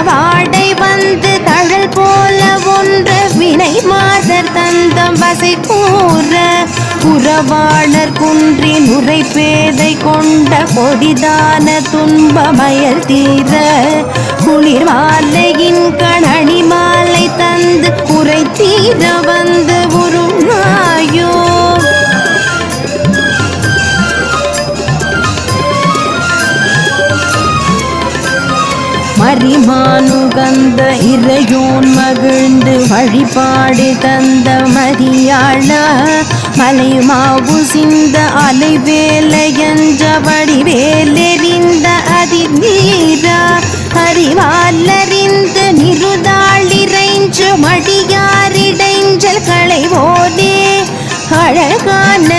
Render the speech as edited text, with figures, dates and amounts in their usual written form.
வாடை வந்து தழல் போல ஒன்று வினை மாதர் தந்தம் வசை கூற புறவாளர் குன்றின் உரை பேதை கொண்ட கொடிதான துன்பமயல் தீர குளிர் மாலையின் கணனி மாலை தந்து குறை தீர வந்து உருமாயோ மரிமானுகந்த இறையோன் மகிழ்ந்து வழிபாடு தந்த மதியாள மலைமாவு சிந்த அலைவேலையஞ்ச வடிவேலெறிந்த அதிநீரா அறிவாலறிந்து நிருதாளிரைஞ்சு மடியாரிடைஞ்சல் களைவோனே அழகான